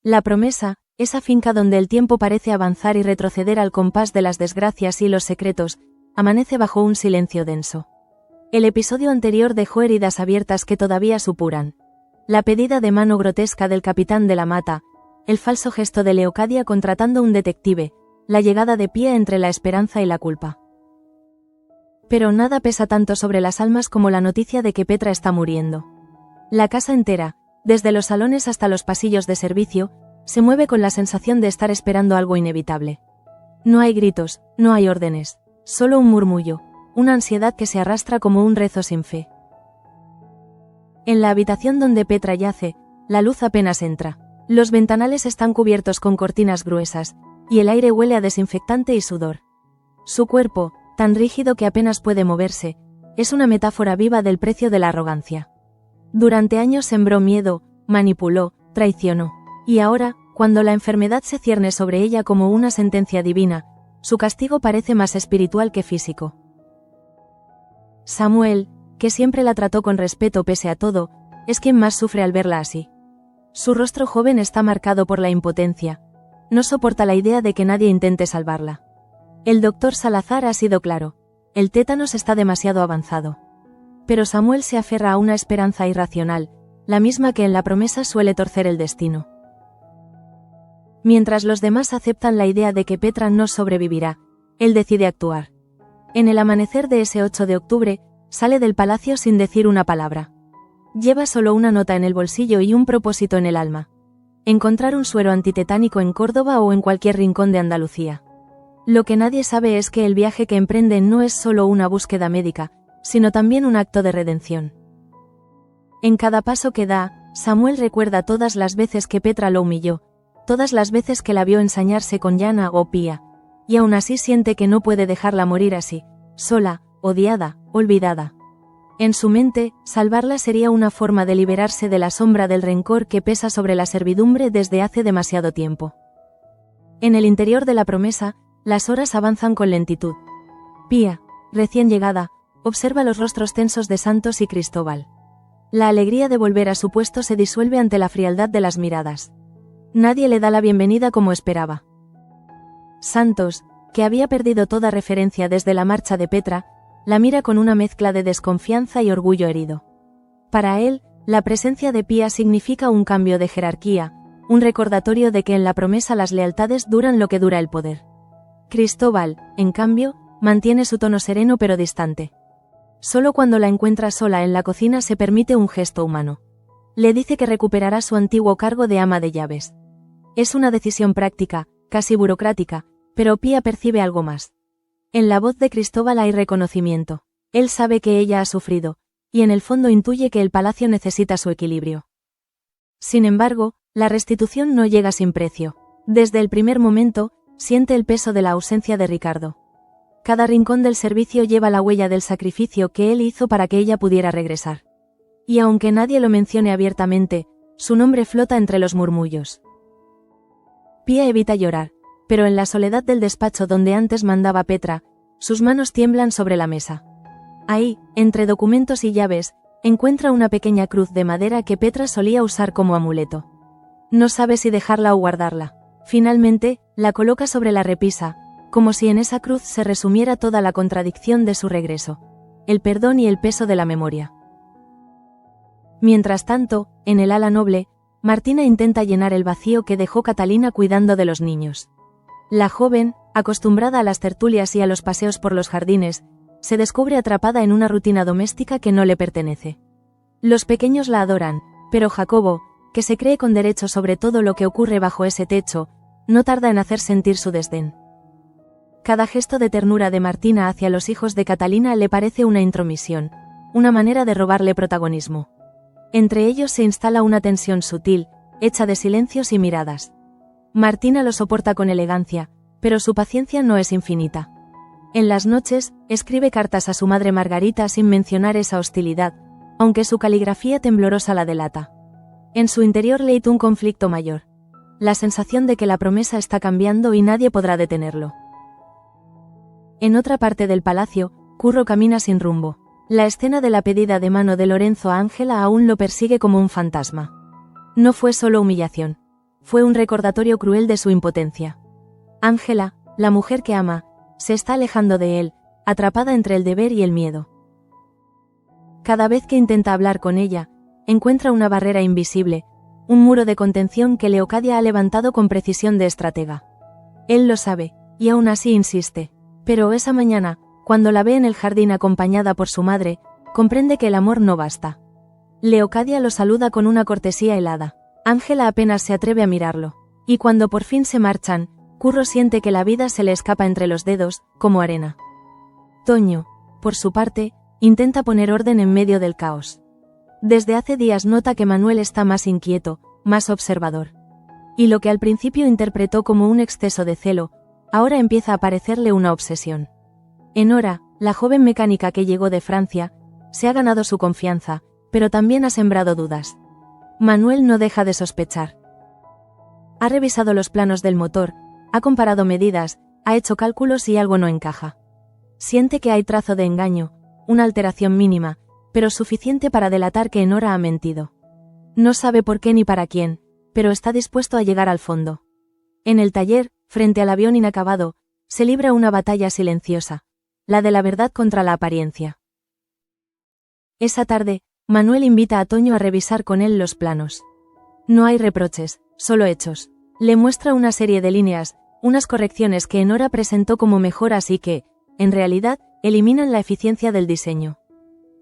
La promesa, esa finca donde el tiempo parece avanzar y retroceder al compás de las desgracias y los secretos, amanece bajo un silencio denso. El episodio anterior dejó heridas abiertas que todavía supuran. La pedida de mano grotesca del capitán de la Mata, el falso gesto de Leocadia contratando un detective, la llegada de Pía entre la esperanza y la culpa. Pero nada pesa tanto sobre las almas como la noticia de que Petra está muriendo. La casa entera, desde los salones hasta los pasillos de servicio, se mueve con la sensación de estar esperando algo inevitable. No hay gritos, no hay órdenes, solo un murmullo, una ansiedad que se arrastra como un rezo sin fe. En la habitación donde Petra yace, la luz apenas entra. Los ventanales están cubiertos con cortinas gruesas, y el aire huele a desinfectante y sudor. Su cuerpo, tan rígido que apenas puede moverse, es una metáfora viva del precio de la arrogancia. Durante años sembró miedo, manipuló, traicionó, y ahora, cuando la enfermedad se cierne sobre ella como una sentencia divina, su castigo parece más espiritual que físico. Samuel, que siempre la trató con respeto pese a todo, es quien más sufre al verla así. Su rostro joven está marcado por la impotencia. No soporta la idea de que nadie intente salvarla. El doctor Salazar ha sido claro. El tétanos está demasiado avanzado. Pero Samuel se aferra a una esperanza irracional, la misma que en la promesa suele torcer el destino. Mientras los demás aceptan la idea de que Petra no sobrevivirá, él decide actuar. En el amanecer de ese 8 de octubre, sale del palacio sin decir una palabra. Lleva solo una nota en el bolsillo y un propósito en el alma. Encontrar un suero antitetánico en Córdoba o en cualquier rincón de Andalucía. Lo que nadie sabe es que el viaje que emprende no es solo una búsqueda médica, sino también un acto de redención. En cada paso que da, Samuel recuerda todas las veces que Petra lo humilló, todas las veces que la vio ensañarse con Yana o Pía, y aún así siente que no puede dejarla morir así, sola, odiada, olvidada. En su mente, salvarla sería una forma de liberarse de la sombra del rencor que pesa sobre la servidumbre desde hace demasiado tiempo. En el interior de la promesa, las horas avanzan con lentitud. Pía, recién llegada, observa los rostros tensos de Santos y Cristóbal. La alegría de volver a su puesto se disuelve ante la frialdad de las miradas. Nadie le da la bienvenida como esperaba. Santos, que había perdido toda referencia desde la marcha de Petra, la mira con una mezcla de desconfianza y orgullo herido. Para él, la presencia de Pía significa un cambio de jerarquía, un recordatorio de que en la promesa las lealtades duran lo que dura el poder. Cristóbal, en cambio, mantiene su tono sereno pero distante. Solo cuando la encuentra sola en la cocina se permite un gesto humano. Le dice que recuperará su antiguo cargo de ama de llaves. Es una decisión práctica, casi burocrática, pero Pía percibe algo más. En la voz de Cristóbal hay reconocimiento. Él sabe que ella ha sufrido, y en el fondo intuye que el palacio necesita su equilibrio. Sin embargo, la restitución no llega sin precio. Desde el primer momento, siente el peso de la ausencia de Ricardo. Cada rincón del servicio lleva la huella del sacrificio que él hizo para que ella pudiera regresar. Y aunque nadie lo mencione abiertamente, su nombre flota entre los murmullos. Pía evita llorar, pero en la soledad del despacho donde antes mandaba Petra, sus manos tiemblan sobre la mesa. Ahí, entre documentos y llaves, encuentra una pequeña cruz de madera que Petra solía usar como amuleto. No sabe si dejarla o guardarla. Finalmente, la coloca sobre la repisa, como si en esa cruz se resumiera toda la contradicción de su regreso, el perdón y el peso de la memoria. Mientras tanto, en el ala noble, Martina intenta llenar el vacío que dejó Catalina cuidando de los niños. La joven, acostumbrada a las tertulias y a los paseos por los jardines, se descubre atrapada en una rutina doméstica que no le pertenece. Los pequeños la adoran, pero Jacobo, que se cree con derecho sobre todo lo que ocurre bajo ese techo, no tarda en hacer sentir su desdén. Cada gesto de ternura de Martina hacia los hijos de Catalina le parece una intromisión, una manera de robarle protagonismo. Entre ellos se instala una tensión sutil, hecha de silencios y miradas. Martina lo soporta con elegancia, pero su paciencia no es infinita. En las noches, escribe cartas a su madre Margarita sin mencionar esa hostilidad, aunque su caligrafía temblorosa la delata. En su interior leita un conflicto mayor. La sensación de que la promesa está cambiando y nadie podrá detenerlo. En otra parte del palacio, Curro camina sin rumbo. La escena de la pedida de mano de Lorenzo a Ángela aún lo persigue como un fantasma. No fue solo humillación. fue un recordatorio cruel de su impotencia. Ángela, la mujer que ama, se está alejando de él, atrapada entre el deber y el miedo. Cada vez que intenta hablar con ella, encuentra una barrera invisible, un muro de contención que Leocadia ha levantado con precisión de estratega. Él lo sabe, y aún así insiste. Pero esa mañana, cuando la ve en el jardín acompañada por su madre, comprende que el amor no basta. Leocadia lo saluda con una cortesía helada. Ángela apenas se atreve a mirarlo. Y cuando por fin se marchan, Curro siente que la vida se le escapa entre los dedos, como arena. Toño, por su parte, intenta poner orden en medio del caos. Desde hace días nota que Manuel está más inquieto, más observador. Y lo que al principio interpretó como un exceso de celo, ahora empieza a parecerle una obsesión. Enora, la joven mecánica que llegó de Francia, se ha ganado su confianza, pero también ha sembrado dudas. Manuel no deja de sospechar. Ha revisado los planos del motor, ha comparado medidas, ha hecho cálculos y algo no encaja. Siente que hay trazo de engaño, una alteración mínima, pero suficiente para delatar que Enora ha mentido. No sabe por qué ni para quién, pero está dispuesto a llegar al fondo. En el taller, frente al avión inacabado, se libra una batalla silenciosa, la de la verdad contra la apariencia. Esa tarde, Manuel invita a Toño a revisar con él los planos. No hay reproches, solo hechos. Le muestra una serie de líneas, unas correcciones que Enora presentó como mejoras y que, en realidad, eliminan la eficiencia del diseño.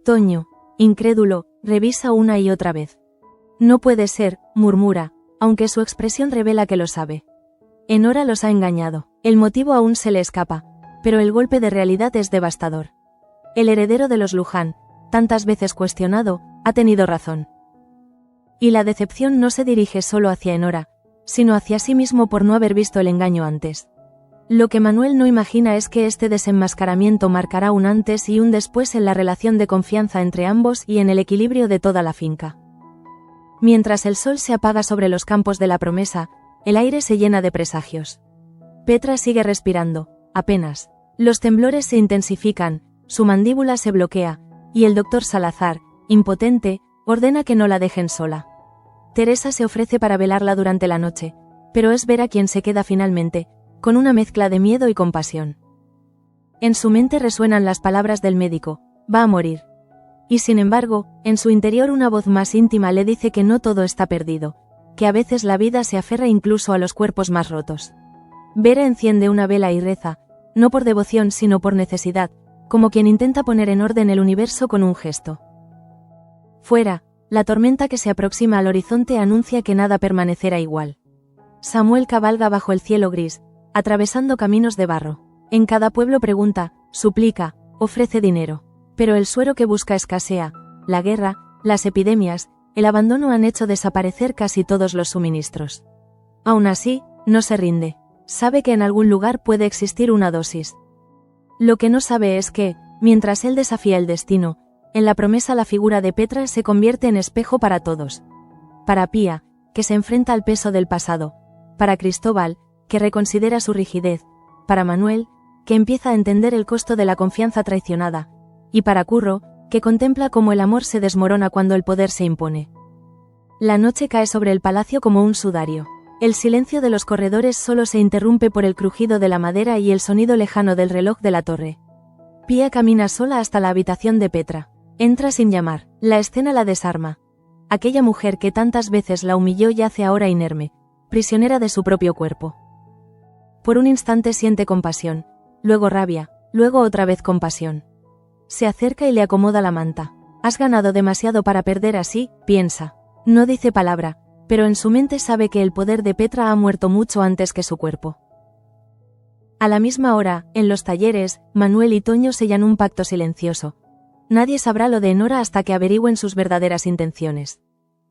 Toño, incrédulo, revisa una y otra vez. No puede ser, murmura, aunque su expresión revela que lo sabe. Enora los ha engañado, el motivo aún se le escapa, pero el golpe de realidad es devastador. El heredero de los Luján, tantas veces cuestionado, ha tenido razón. Y la decepción no se dirige solo hacia Enora, sino hacia sí mismo por no haber visto el engaño antes. Lo que Manuel no imagina es que este desenmascaramiento marcará un antes y un después en la relación de confianza entre ambos y en el equilibrio de toda la finca. Mientras el sol se apaga sobre los campos de la promesa, el aire se llena de presagios. Petra sigue respirando, apenas. Los temblores se intensifican, su mandíbula se bloquea, y el doctor Salazar, impotente, ordena que no la dejen sola. Teresa se ofrece para velarla durante la noche, pero es Vera quien se queda finalmente, con una mezcla de miedo y compasión. En su mente resuenan las palabras del médico, va a morir. Y sin embargo, en su interior una voz más íntima le dice que no todo está perdido, que a veces la vida se aferra incluso a los cuerpos más rotos. Vera enciende una vela y reza, no por devoción sino por necesidad, como quien intenta poner en orden el universo con un gesto. Fuera, la tormenta que se aproxima al horizonte anuncia que nada permanecerá igual. Samuel cabalga bajo el cielo gris, atravesando caminos de barro. En cada pueblo pregunta, suplica, ofrece dinero. Pero el suero que busca escasea, la guerra, las epidemias, el abandono han hecho desaparecer casi todos los suministros. Aún así, no se rinde. Sabe que en algún lugar puede existir una dosis. Lo que no sabe es que, mientras él desafía el destino, en la promesa la figura de Petra se convierte en espejo para todos. Para Pía, que se enfrenta al peso del pasado. Para Cristóbal, que reconsidera su rigidez. Para Manuel, que empieza a entender el costo de la confianza traicionada. Y para Curro, que contempla cómo el amor se desmorona cuando el poder se impone. La noche cae sobre el palacio como un sudario. El silencio de los corredores solo se interrumpe por el crujido de la madera y el sonido lejano del reloj de la torre. Pía camina sola hasta la habitación de Petra. Entra sin llamar. La escena la desarma. Aquella mujer que tantas veces la humilló yace ahora inerme, prisionera de su propio cuerpo. Por un instante siente compasión, luego rabia, luego otra vez compasión. Se acerca y le acomoda la manta. Has ganado demasiado para perder así, piensa. No dice palabra, pero en su mente sabe que el poder de Petra ha muerto mucho antes que su cuerpo. A la misma hora, en los talleres, Manuel y Toño sellan un pacto silencioso. Nadie sabrá lo de Enora hasta que averigüen sus verdaderas intenciones.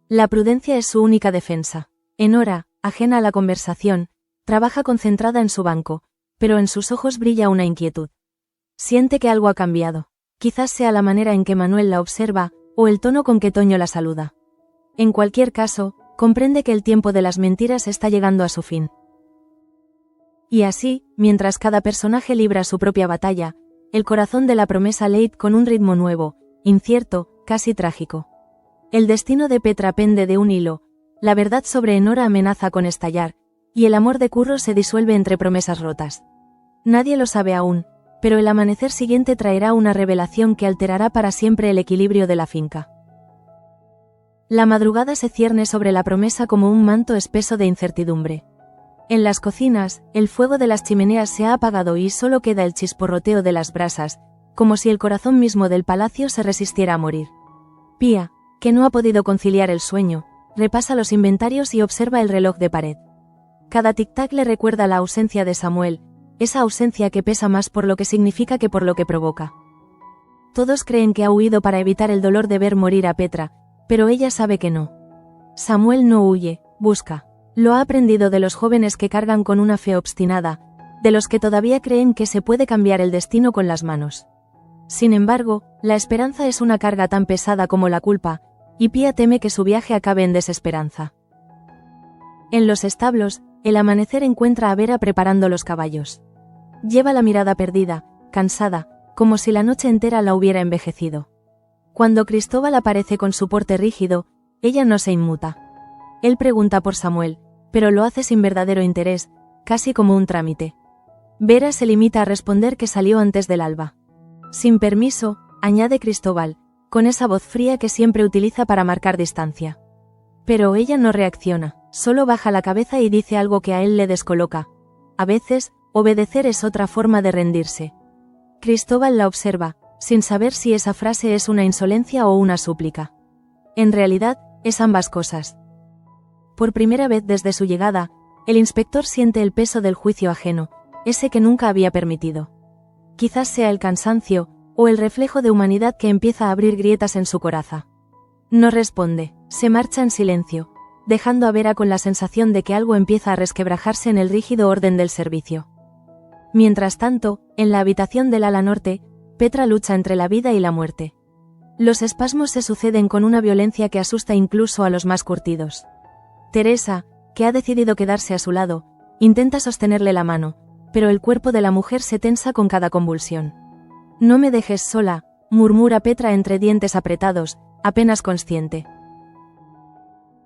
La prudencia es su única defensa. Enora, ajena a la conversación, trabaja concentrada en su banco, pero en sus ojos brilla una inquietud. Siente que algo ha cambiado. Quizás sea la manera en que Manuel la observa, o el tono con que Toño la saluda. En cualquier caso, comprende que el tiempo de las mentiras está llegando a su fin. Y así, mientras cada personaje libra su propia batalla, el corazón de la promesa late con un ritmo nuevo, incierto, casi trágico. El destino de Petra pende de un hilo, la verdad sobre Enora amenaza con estallar, y el amor de Curro se disuelve entre promesas rotas. Nadie lo sabe aún, pero el amanecer siguiente traerá una revelación que alterará para siempre el equilibrio de la finca. La madrugada se cierne sobre la promesa como un manto espeso de incertidumbre. En las cocinas, el fuego de las chimeneas se ha apagado y solo queda el chisporroteo de las brasas, como si el corazón mismo del palacio se resistiera a morir. Pía, que no ha podido conciliar el sueño, repasa los inventarios y observa el reloj de pared. Cada tic-tac le recuerda la ausencia de Samuel, esa ausencia que pesa más por lo que significa que por lo que provoca. Todos creen que ha huido para evitar el dolor de ver morir a Petra, pero ella sabe que no. Samuel no huye, busca. Lo ha aprendido de los jóvenes que cargan con una fe obstinada, de los que todavía creen que se puede cambiar el destino con las manos. Sin embargo, la esperanza es una carga tan pesada como la culpa, y Pía teme que su viaje acabe en desesperanza. En los establos, el amanecer encuentra a Vera preparando los caballos. Lleva la mirada perdida, cansada, como si la noche entera la hubiera envejecido. Cuando Cristóbal aparece con su porte rígido, ella no se inmuta. Él pregunta por Samuel, pero lo hace sin verdadero interés, casi como un trámite. Vera se limita a responder que salió antes del alba. Sin permiso, añade Cristóbal, con esa voz fría que siempre utiliza para marcar distancia. Pero ella no reacciona, solo baja la cabeza y dice algo que a él le descoloca. A veces, obedecer es otra forma de rendirse. Cristóbal la observa, sin saber si esa frase es una insolencia o una súplica. En realidad, es ambas cosas. Por primera vez desde su llegada, el inspector siente el peso del juicio ajeno, ese que nunca había permitido. Quizás sea el cansancio, o el reflejo de humanidad que empieza a abrir grietas en su coraza. No responde, se marcha en silencio, dejando a Vera con la sensación de que algo empieza a resquebrajarse en el rígido orden del servicio. Mientras tanto, en la habitación del ala norte, Petra lucha entre la vida y la muerte. Los espasmos se suceden con una violencia que asusta incluso a los más curtidos. Teresa, que ha decidido quedarse a su lado, intenta sostenerle la mano, pero el cuerpo de la mujer se tensa con cada convulsión. «No me dejes sola», murmura Petra entre dientes apretados, apenas consciente.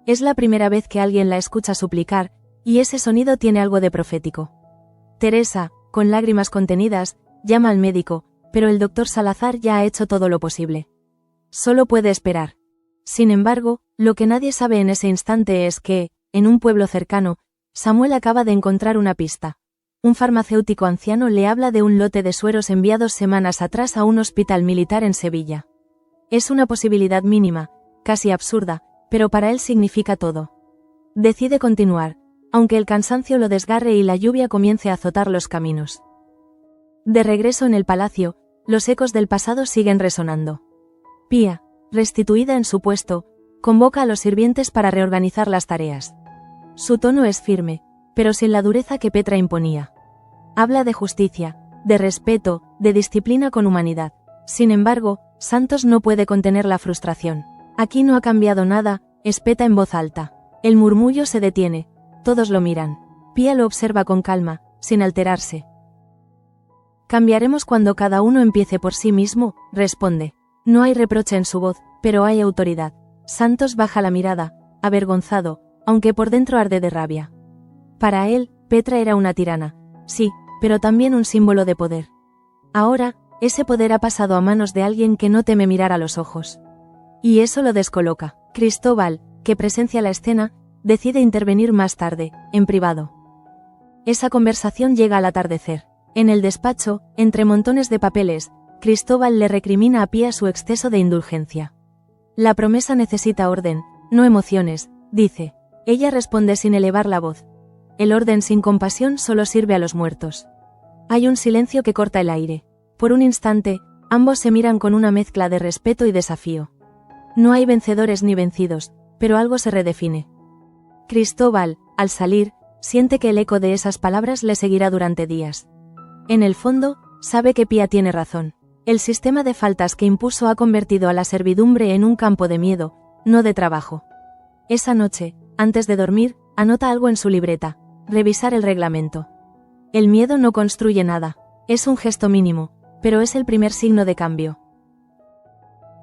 Es la primera vez que alguien la escucha suplicar, y ese sonido tiene algo de profético. Teresa, con lágrimas contenidas, llama al médico, pero el doctor Salazar ya ha hecho todo lo posible. Solo puede esperar. Sin embargo, lo que nadie sabe en ese instante es que, en un pueblo cercano, Samuel acaba de encontrar una pista. Un farmacéutico anciano le habla de un lote de sueros enviados semanas atrás a un hospital militar en Sevilla. Es una posibilidad mínima, casi absurda, pero para él significa todo. Decide continuar, aunque el cansancio lo desgarre y la lluvia comience a azotar los caminos. De regreso en el palacio, los ecos del pasado siguen resonando. Pía, restituida en su puesto, convoca a los sirvientes para reorganizar las tareas. Su tono es firme, pero sin la dureza que Petra imponía. Habla de justicia, de respeto, de disciplina con humanidad. Sin embargo, Santos no puede contener la frustración. «Aquí no ha cambiado nada», espeta en voz alta. El murmullo se detiene, todos lo miran. Pía lo observa con calma, sin alterarse. «Cambiaremos cuando cada uno empiece por sí mismo», responde. No hay reproche en su voz, pero hay autoridad. Santos baja la mirada, avergonzado, aunque por dentro arde de rabia. Para él, Petra era una tirana, sí, pero también un símbolo de poder. Ahora, ese poder ha pasado a manos de alguien que no teme mirar a los ojos. Y eso lo descoloca. Cristóbal, que presencia la escena, decide intervenir más tarde, en privado. Esa conversación llega al atardecer. En el despacho, entre montones de papeles, Cristóbal le recrimina a Pía su exceso de indulgencia. La promesa necesita orden, no emociones, dice. Ella responde sin elevar la voz. El orden sin compasión solo sirve a los muertos. Hay un silencio que corta el aire. Por un instante, ambos se miran con una mezcla de respeto y desafío. No hay vencedores ni vencidos, pero algo se redefine. Cristóbal, al salir, siente que el eco de esas palabras le seguirá durante días. En el fondo, sabe que Pía tiene razón. El sistema de faltas que impuso ha convertido a la servidumbre en un campo de miedo, no de trabajo. Esa noche, antes de dormir, anota algo en su libreta: revisar el reglamento. El miedo no construye nada, es un gesto mínimo, pero es el primer signo de cambio.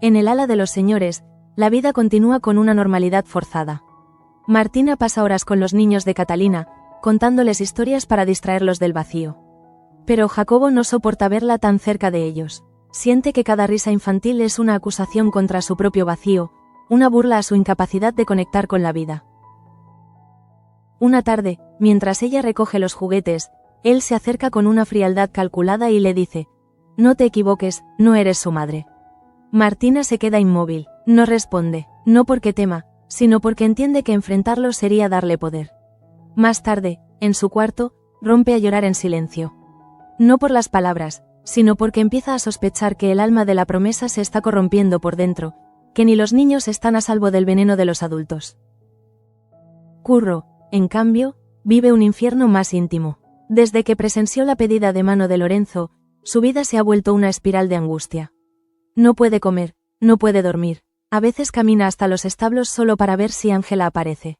En el ala de los señores, la vida continúa con una normalidad forzada. Martina pasa horas con los niños de Catalina, contándoles historias para distraerlos del vacío. Pero Jacobo no soporta verla tan cerca de ellos. Siente que cada risa infantil es una acusación contra su propio vacío, una burla a su incapacidad de conectar con la vida. Una tarde, mientras ella recoge los juguetes, él se acerca con una frialdad calculada y le dice: «No te equivoques, no eres su madre». Martina se queda inmóvil, no responde, no porque tema, sino porque entiende que enfrentarlo sería darle poder. Más tarde, en su cuarto, rompe a llorar en silencio. No por las palabras, sino porque empieza a sospechar que el alma de la promesa se está corrompiendo por dentro, que ni los niños están a salvo del veneno de los adultos. Curro, en cambio, vive un infierno más íntimo. Desde que presenció la pedida de mano de Lorenzo, su vida se ha vuelto una espiral de angustia. No puede comer, no puede dormir, a veces camina hasta los establos solo para ver si Ángela aparece.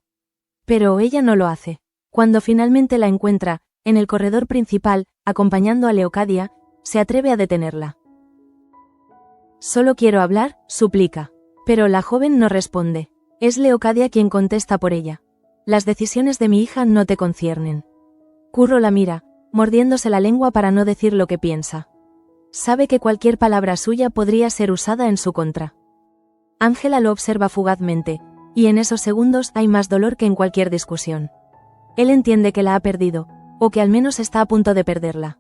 Pero ella no lo hace. Cuando finalmente la encuentra, en el corredor principal, acompañando a Leocadia, se atreve a detenerla. «Solo quiero hablar», suplica. Pero la joven no responde. Es Leocadia quien contesta por ella. «Las decisiones de mi hija no te conciernen». Curro la mira, mordiéndose la lengua para no decir lo que piensa. Sabe que cualquier palabra suya podría ser usada en su contra. Ángela lo observa fugazmente, y en esos segundos hay más dolor que en cualquier discusión. Él entiende que la ha perdido, o que al menos está a punto de perderla.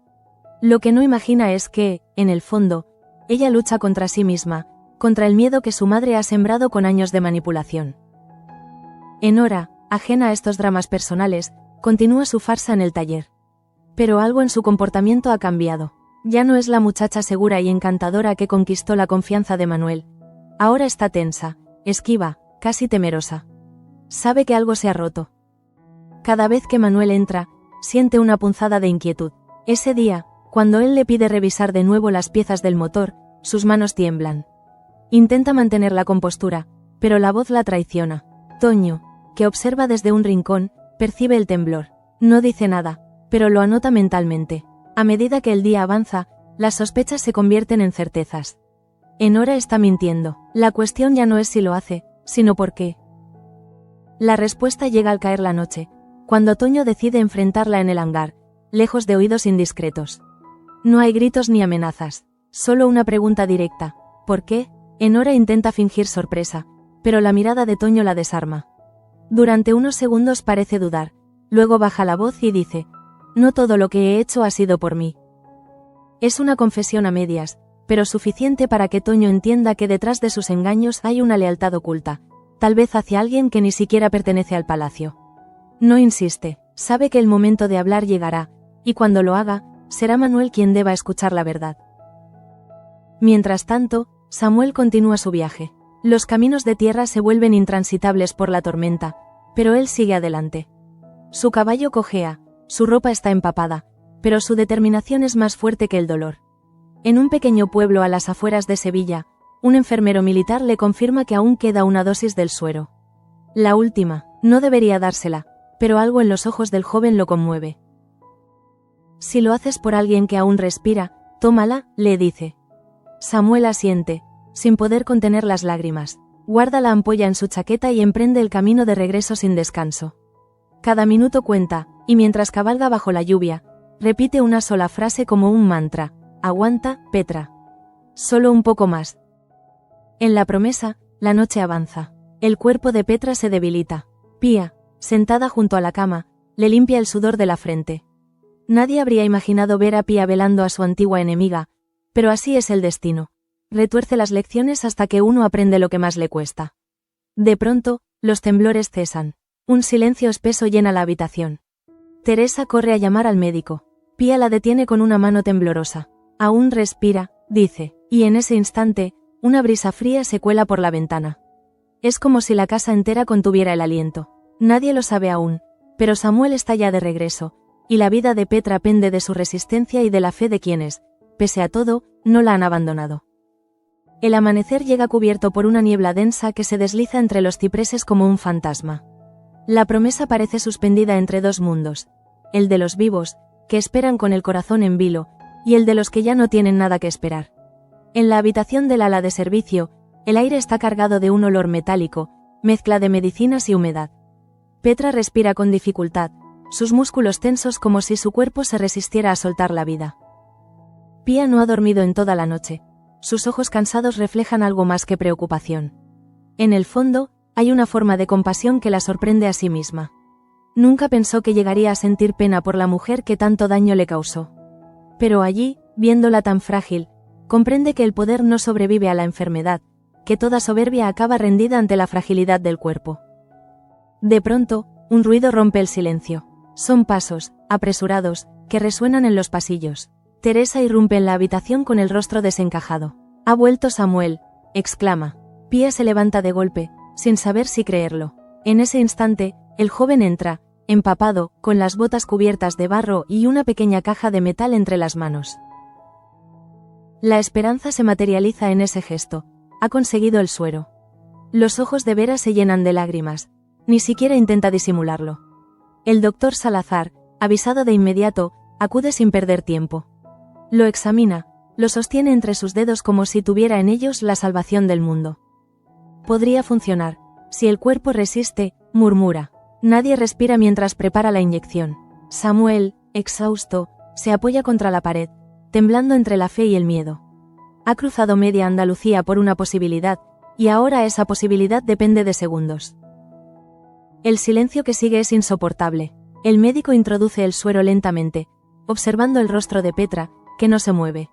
Lo que no imagina es que, en el fondo, ella lucha contra sí misma, contra el miedo que su madre ha sembrado con años de manipulación. Enora, ajena a estos dramas personales, continúa su farsa en el taller. Pero algo en su comportamiento ha cambiado. Ya no es la muchacha segura y encantadora que conquistó la confianza de Manuel. Ahora está tensa, esquiva, casi temerosa. Sabe que algo se ha roto. Cada vez que Manuel entra, siente una punzada de inquietud. Ese día, cuando él le pide revisar de nuevo las piezas del motor, sus manos tiemblan. Intenta mantener la compostura, pero la voz la traiciona. Toño, que observa desde un rincón, percibe el temblor. No dice nada, pero lo anota mentalmente. A medida que el día avanza, las sospechas se convierten en certezas. Enora está mintiendo. La cuestión ya no es si lo hace, sino por qué. La respuesta llega al caer la noche, cuando Toño decide enfrentarla en el hangar, lejos de oídos indiscretos. No hay gritos ni amenazas, solo una pregunta directa. ¿Por qué? Enora intenta fingir sorpresa, pero la mirada de Toño la desarma. Durante unos segundos parece dudar, luego baja la voz y dice: «No todo lo que he hecho ha sido por mí». Es una confesión a medias, pero suficiente para que Toño entienda que detrás de sus engaños hay una lealtad oculta, tal vez hacia alguien que ni siquiera pertenece al palacio. No insiste, sabe que el momento de hablar llegará, y cuando lo haga, será Manuel quien deba escuchar la verdad. Mientras tanto, Samuel continúa su viaje. Los caminos de tierra se vuelven intransitables por la tormenta, pero él sigue adelante. Su caballo cojea, su ropa está empapada, pero su determinación es más fuerte que el dolor. En un pequeño pueblo a las afueras de Sevilla, un enfermero militar le confirma que aún queda una dosis del suero. La última, no debería dársela, pero algo en los ojos del joven lo conmueve. «Si lo haces por alguien que aún respira, tómala», le dice. Samuel asiente, sin poder contener las lágrimas. Guarda la ampolla en su chaqueta y emprende el camino de regreso sin descanso. Cada minuto cuenta, y mientras cabalga bajo la lluvia, repite una sola frase como un mantra: «Aguanta, Petra. Solo un poco más». En la promesa, la noche avanza. El cuerpo de Petra se debilita. Pía, sentada junto a la cama, le limpia el sudor de la frente. Nadie habría imaginado ver a Pía velando a su antigua enemiga, pero así es el destino. Retuerce las lecciones hasta que uno aprende lo que más le cuesta. De pronto, los temblores cesan. Un silencio espeso llena la habitación. Teresa corre a llamar al médico. Pía la detiene con una mano temblorosa. «Aún respira», dice, y en ese instante, una brisa fría se cuela por la ventana. Es como si la casa entera contuviera el aliento. Nadie lo sabe aún, pero Samuel está ya de regreso, y la vida de Petra pende de su resistencia y de la fe de quienes, pese a todo, no la han abandonado. El amanecer llega cubierto por una niebla densa que se desliza entre los cipreses como un fantasma. La promesa parece suspendida entre dos mundos, el de los vivos, que esperan con el corazón en vilo, y el de los que ya no tienen nada que esperar. En la habitación del ala de servicio, el aire está cargado de un olor metálico, mezcla de medicinas y humedad. Petra respira con dificultad, sus músculos tensos como si su cuerpo se resistiera a soltar la vida. Pia no ha dormido en toda la noche. Sus ojos cansados reflejan algo más que preocupación. En el fondo, hay una forma de compasión que la sorprende a sí misma. Nunca pensó que llegaría a sentir pena por la mujer que tanto daño le causó. Pero allí, viéndola tan frágil, comprende que el poder no sobrevive a la enfermedad, que toda soberbia acaba rendida ante la fragilidad del cuerpo. De pronto, un ruido rompe el silencio. Son pasos, apresurados, que resuenan en los pasillos. Teresa irrumpe en la habitación con el rostro desencajado. «Ha vuelto Samuel», exclama. Pia se levanta de golpe, sin saber si creerlo. En ese instante, el joven entra, empapado, con las botas cubiertas de barro y una pequeña caja de metal entre las manos. La esperanza se materializa en ese gesto. Ha conseguido el suero. Los ojos de Vera se llenan de lágrimas. Ni siquiera intenta disimularlo. El doctor Salazar, avisado de inmediato, acude sin perder tiempo. Lo examina, lo sostiene entre sus dedos como si tuviera en ellos la salvación del mundo. Podría funcionar. Si el cuerpo resiste, murmura. Nadie respira mientras prepara la inyección. Samuel, exhausto, se apoya contra la pared, temblando entre la fe y el miedo. Ha cruzado media Andalucía por una posibilidad, y ahora esa posibilidad depende de segundos. El silencio que sigue es insoportable. El médico introduce el suero lentamente, observando el rostro de Petra, que no se mueve.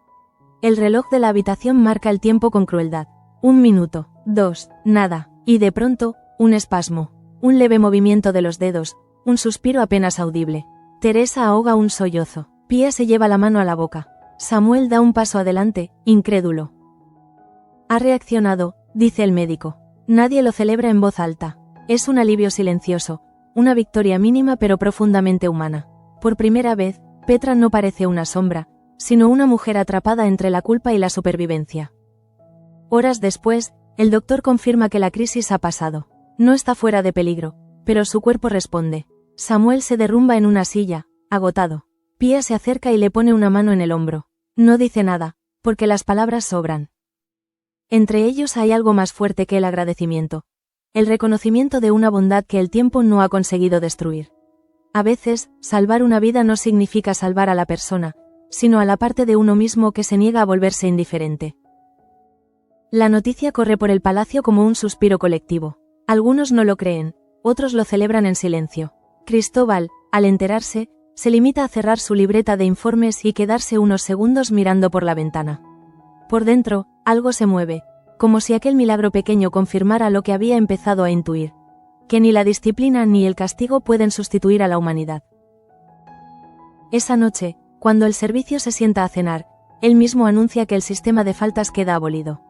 El reloj de la habitación marca el tiempo con crueldad. 1 minuto, 2, nada, y de pronto, un espasmo, un leve movimiento de los dedos, un suspiro apenas audible. Teresa ahoga un sollozo. Pia se lleva la mano a la boca. Samuel da un paso adelante, incrédulo. Ha reaccionado, dice el médico. Nadie lo celebra en voz alta. Es un alivio silencioso, una victoria mínima pero profundamente humana. Por primera vez, Petra no parece una sombra, sino una mujer atrapada entre la culpa y la supervivencia. Horas después, el doctor confirma que la crisis ha pasado. No está fuera de peligro, pero su cuerpo responde. Samuel se derrumba en una silla, agotado. Pia se acerca y le pone una mano en el hombro. No dice nada, porque las palabras sobran. Entre ellos hay algo más fuerte que el agradecimiento. El reconocimiento de una bondad que el tiempo no ha conseguido destruir. A veces, salvar una vida no significa salvar a la persona, sino a la parte de uno mismo que se niega a volverse indiferente. La noticia corre por el palacio como un suspiro colectivo. Algunos no lo creen, otros lo celebran en silencio. Cristóbal, al enterarse, se limita a cerrar su libreta de informes y quedarse unos segundos mirando por la ventana. Por dentro, algo se mueve, como si aquel milagro pequeño confirmara lo que había empezado a intuir, que ni la disciplina ni el castigo pueden sustituir a la humanidad. Esa noche, cuando el servicio se sienta a cenar, él mismo anuncia que el sistema de faltas queda abolido.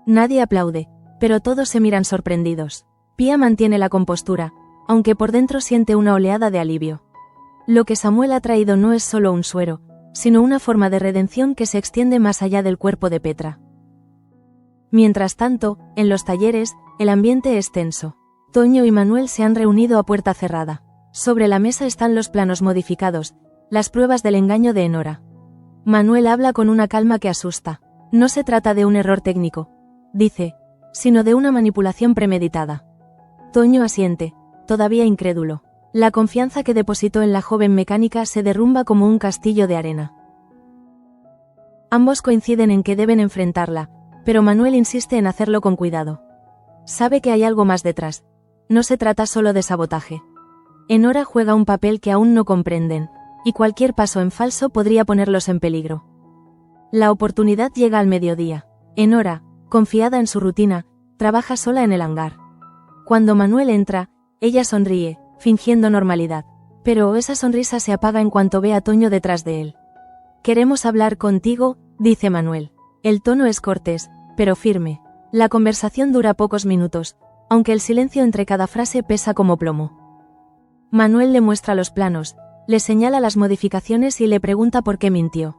Nadie aplaude, pero todos se miran sorprendidos. Pia mantiene la compostura, aunque por dentro siente una oleada de alivio. Lo que Samuel ha traído no es solo un suero, sino una forma de redención que se extiende más allá del cuerpo de Petra. Mientras tanto, en los talleres, el ambiente es tenso. Toño y Manuel se han reunido a puerta cerrada. Sobre la mesa están los planos modificados, las pruebas del engaño de Enora. Manuel habla con una calma que asusta. No se trata de un error técnico, dice, sino de una manipulación premeditada. Toño asiente, todavía incrédulo. La confianza que depositó en la joven mecánica se derrumba como un castillo de arena. Ambos coinciden en que deben enfrentarla, pero Manuel insiste en hacerlo con cuidado. Sabe que hay algo más detrás. No se trata solo de sabotaje. Enora juega un papel que aún no comprenden, y cualquier paso en falso podría ponerlos en peligro. La oportunidad llega al mediodía. Enora, confiada en su rutina, trabaja sola en el hangar. Cuando Manuel entra, ella sonríe, fingiendo normalidad. Pero esa sonrisa se apaga en cuanto ve a Toño detrás de él. «Queremos hablar contigo», dice Manuel. El tono es cortés, pero firme. La conversación dura pocos minutos, aunque el silencio entre cada frase pesa como plomo. Manuel le muestra los planos, le señala las modificaciones y le pregunta por qué mintió.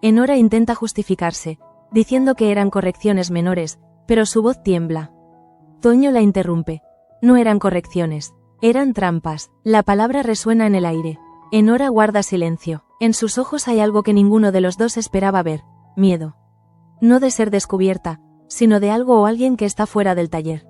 Enora intenta justificarse, diciendo que eran correcciones menores, pero su voz tiembla. Toño la interrumpe. No eran correcciones, eran trampas. La palabra resuena en el aire. Enora guarda silencio. En sus ojos hay algo que ninguno de los dos esperaba ver: miedo. No de ser descubierta, sino de algo o alguien que está fuera del taller.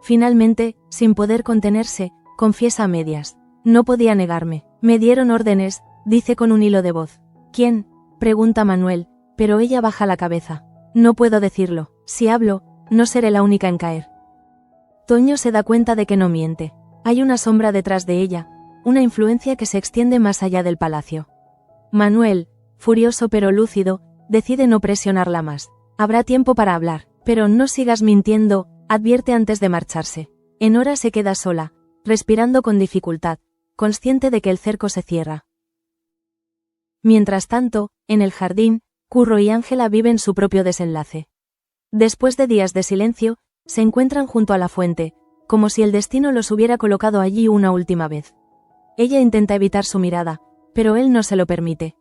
Finalmente, sin poder contenerse, confiesa a medias. No podía negarme. Me dieron órdenes, dice con un hilo de voz. ¿Quién? Pregunta Manuel, pero ella baja la cabeza. No puedo decirlo. Si hablo, no seré la única en caer. Toño se da cuenta de que no miente. Hay una sombra detrás de ella, una influencia que se extiende más allá del palacio. Manuel, furioso pero lúcido, decide no presionarla más. Habrá tiempo para hablar, pero no sigas mintiendo, advierte antes de marcharse. Enora se queda sola, respirando con dificultad, consciente de que el cerco se cierra. Mientras tanto, en el jardín, Curro y Ángela viven su propio desenlace. Después de días de silencio, se encuentran junto a la fuente, como si el destino los hubiera colocado allí una última vez. Ella intenta evitar su mirada, pero él no se lo permite.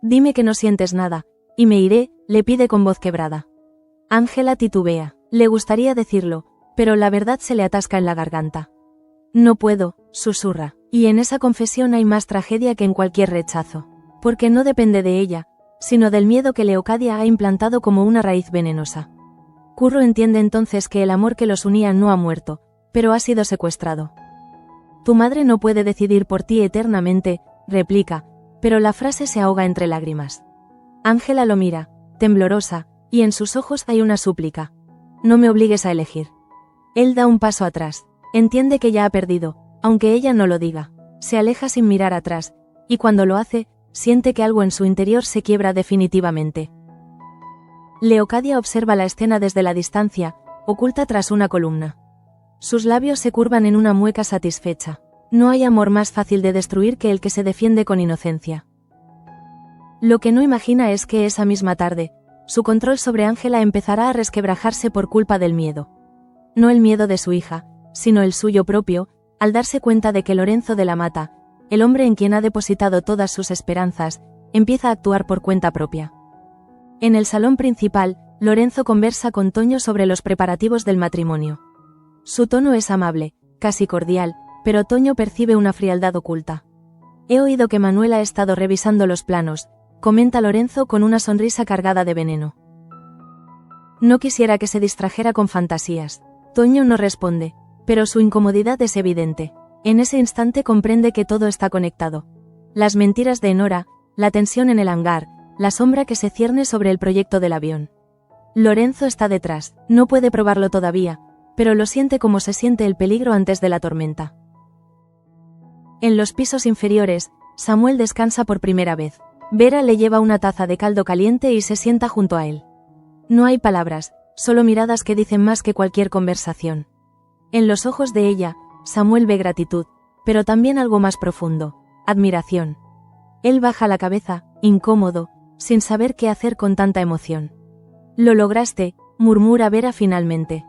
Dime que no sientes nada, y me iré, le pide con voz quebrada. Ángela titubea, le gustaría decirlo, pero la verdad se le atasca en la garganta. No puedo, susurra, y en esa confesión hay más tragedia que en cualquier rechazo, porque no depende de ella, sino del miedo que Leocadia ha implantado como una raíz venenosa. Curro entiende entonces que el amor que los unía no ha muerto, pero ha sido secuestrado. Tu madre no puede decidir por ti eternamente, replica, pero la frase se ahoga entre lágrimas. Ángela lo mira, temblorosa, y en sus ojos hay una súplica. No me obligues a elegir. Él da un paso atrás, entiende que ya ha perdido, aunque ella no lo diga. Se aleja sin mirar atrás, y cuando lo hace, siente que algo en su interior se quiebra definitivamente. Leocadia observa la escena desde la distancia, oculta tras una columna. Sus labios se curvan en una mueca satisfecha. No hay amor más fácil de destruir que el que se defiende con inocencia. Lo que no imagina es que esa misma tarde, su control sobre Ángela empezará a resquebrajarse por culpa del miedo. No el miedo de su hija, sino el suyo propio, al darse cuenta de que Lorenzo de la Mata, el hombre en quien ha depositado todas sus esperanzas, empieza a actuar por cuenta propia. En el salón principal, Lorenzo conversa con Toño sobre los preparativos del matrimonio. Su tono es amable, casi cordial, pero Toño percibe una frialdad oculta. He oído que Manuel ha estado revisando los planos, comenta Lorenzo con una sonrisa cargada de veneno. No quisiera que se distrajera con fantasías. Toño no responde, pero su incomodidad es evidente. En ese instante comprende que todo está conectado. Las mentiras de Enora, la tensión en el hangar, la sombra que se cierne sobre el proyecto del avión. Lorenzo está detrás, no puede probarlo todavía, pero lo siente como se siente el peligro antes de la tormenta. En los pisos inferiores, Samuel descansa por primera vez. Vera le lleva una taza de caldo caliente y se sienta junto a él. No hay palabras, solo miradas que dicen más que cualquier conversación. En los ojos de ella, Samuel ve gratitud, pero también algo más profundo, admiración. Él baja la cabeza, incómodo, sin saber qué hacer con tanta emoción. Lo lograste, murmura Vera finalmente.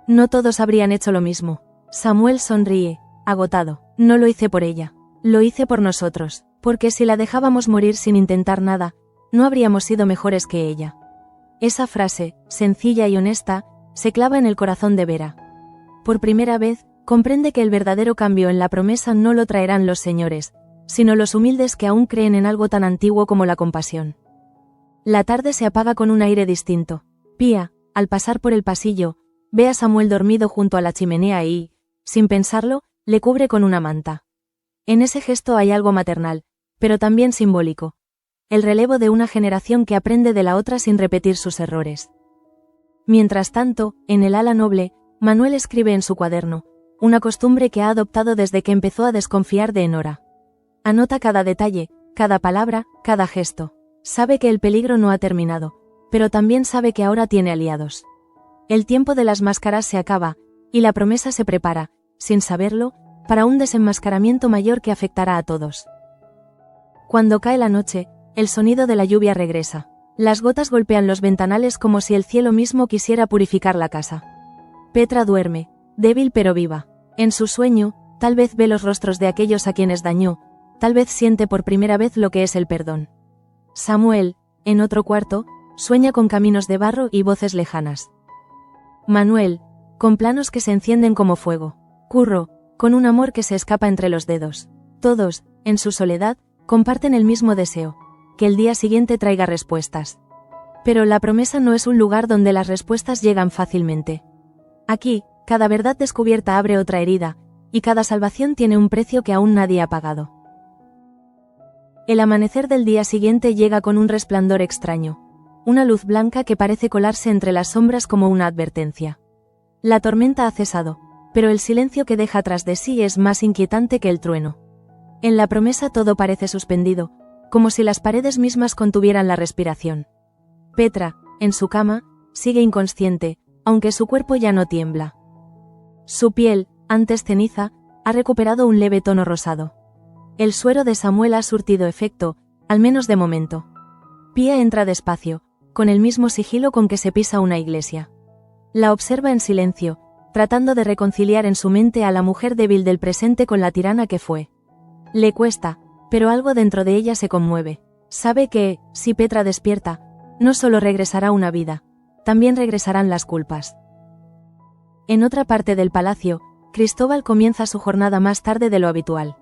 No todos habrían hecho lo mismo. Samuel sonríe, agotado. No lo hice por ella. Lo hice por nosotros, porque si la dejábamos morir sin intentar nada, no habríamos sido mejores que ella. Esa frase, sencilla y honesta, se clava en el corazón de Vera. Por primera vez, comprende que el verdadero cambio en la promesa no lo traerán los señores, sino los humildes que aún creen en algo tan antiguo como la compasión. La tarde se apaga con un aire distinto. Pía, al pasar por el pasillo, ve a Samuel dormido junto a la chimenea y, sin pensarlo, le cubre con una manta. En ese gesto hay algo maternal, pero también simbólico. El relevo de una generación que aprende de la otra sin repetir sus errores. Mientras tanto, en el ala noble, Manuel escribe en su cuaderno, una costumbre que ha adoptado desde que empezó a desconfiar de Enora. Anota cada detalle, cada palabra, cada gesto. Sabe que el peligro no ha terminado, pero también sabe que ahora tiene aliados. El tiempo de las máscaras se acaba, y la promesa se prepara, sin saberlo, para un desenmascaramiento mayor que afectará a todos. Cuando cae la noche, el sonido de la lluvia regresa. Las gotas golpean los ventanales como si el cielo mismo quisiera purificar la casa. Petra duerme, débil pero viva. En su sueño, tal vez ve los rostros de aquellos a quienes dañó, tal vez siente por primera vez lo que es el perdón. Samuel, en otro cuarto, sueña con caminos de barro y voces lejanas. Manuel, con planos que se encienden como fuego. Curro, con un amor que se escapa entre los dedos. Todos, en su soledad, comparten el mismo deseo, que el día siguiente traiga respuestas. Pero la promesa no es un lugar donde las respuestas llegan fácilmente. Aquí, Cada verdad descubierta abre otra herida, y cada salvación tiene un precio que aún nadie ha pagado. El amanecer del día siguiente llega con un resplandor extraño, una luz blanca que parece colarse entre las sombras como una advertencia. La tormenta ha cesado, pero el silencio que deja tras de sí es más inquietante que el trueno. En la promesa todo parece suspendido, como si las paredes mismas contuvieran la respiración. Petra, en su cama, sigue inconsciente, aunque su cuerpo ya no tiembla. Su piel, antes ceniza, ha recuperado un leve tono rosado. El suero de Samuel ha surtido efecto, al menos de momento. Pía entra despacio, con el mismo sigilo con que se pisa una iglesia. La observa en silencio, tratando de reconciliar en su mente a la mujer débil del presente con la tirana que fue. Le cuesta, pero algo dentro de ella se conmueve. Sabe que, si Petra despierta, no solo regresará una vida, también regresarán las culpas. En otra parte del palacio, Cristóbal comienza su jornada más tarde de lo habitual.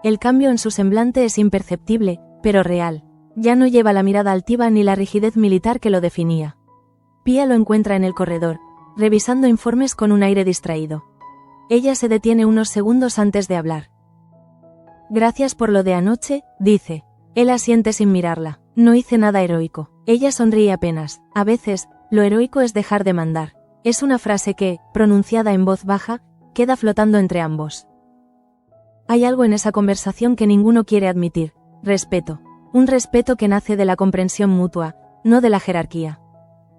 El cambio en su semblante es imperceptible, pero real. Ya no lleva la mirada altiva ni la rigidez militar que lo definía. Pía lo encuentra en el corredor, revisando informes con un aire distraído. Ella se detiene unos segundos antes de hablar. «Gracias por lo de anoche», dice. Él asiente sin mirarla. «No hice nada heroico». Ella sonríe apenas. A veces, lo heroico es dejar de mandar. Es una frase que, pronunciada en voz baja, queda flotando entre ambos. Hay algo en esa conversación que ninguno quiere admitir. Respeto. Un respeto que nace de la comprensión mutua, no de la jerarquía.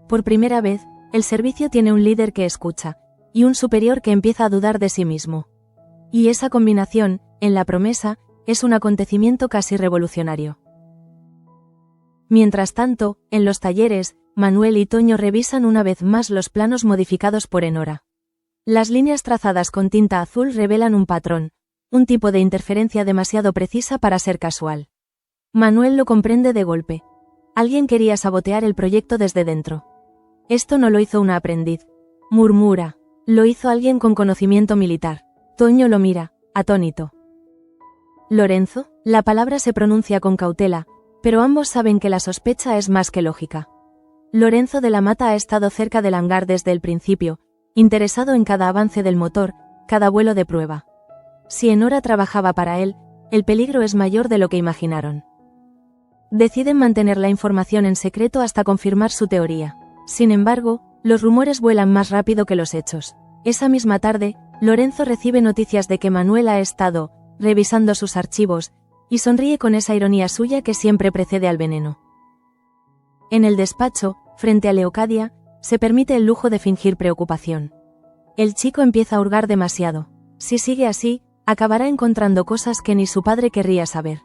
Por primera vez, el servicio tiene un líder que escucha, y un superior que empieza a dudar de sí mismo. Y esa combinación, en la promesa, es un acontecimiento casi revolucionario. Mientras tanto, en los talleres, Manuel y Toño revisan una vez más los planos modificados por Enora. Las líneas trazadas con tinta azul revelan un patrón, un tipo de interferencia demasiado precisa para ser casual. Manuel lo comprende de golpe. Alguien quería sabotear el proyecto desde dentro. Esto no lo hizo una aprendiz, murmura, lo hizo alguien con conocimiento militar. Toño lo mira, atónito. ¿Lorenzo? La palabra se pronuncia con cautela, pero ambos saben que la sospecha es más que lógica. Lorenzo de la Mata ha estado cerca del hangar desde el principio, interesado en cada avance del motor, cada vuelo de prueba. Si Enora trabajaba para él, el peligro es mayor de lo que imaginaron. Deciden mantener la información en secreto hasta confirmar su teoría. Sin embargo, los rumores vuelan más rápido que los hechos. Esa misma tarde, Lorenzo recibe noticias de que Manuel ha estado revisando sus archivos, y sonríe con esa ironía suya que siempre precede al veneno. En el despacho, frente a Leocadia, se permite el lujo de fingir preocupación. El chico empieza a hurgar demasiado. Si sigue así, acabará encontrando cosas que ni su padre querría saber.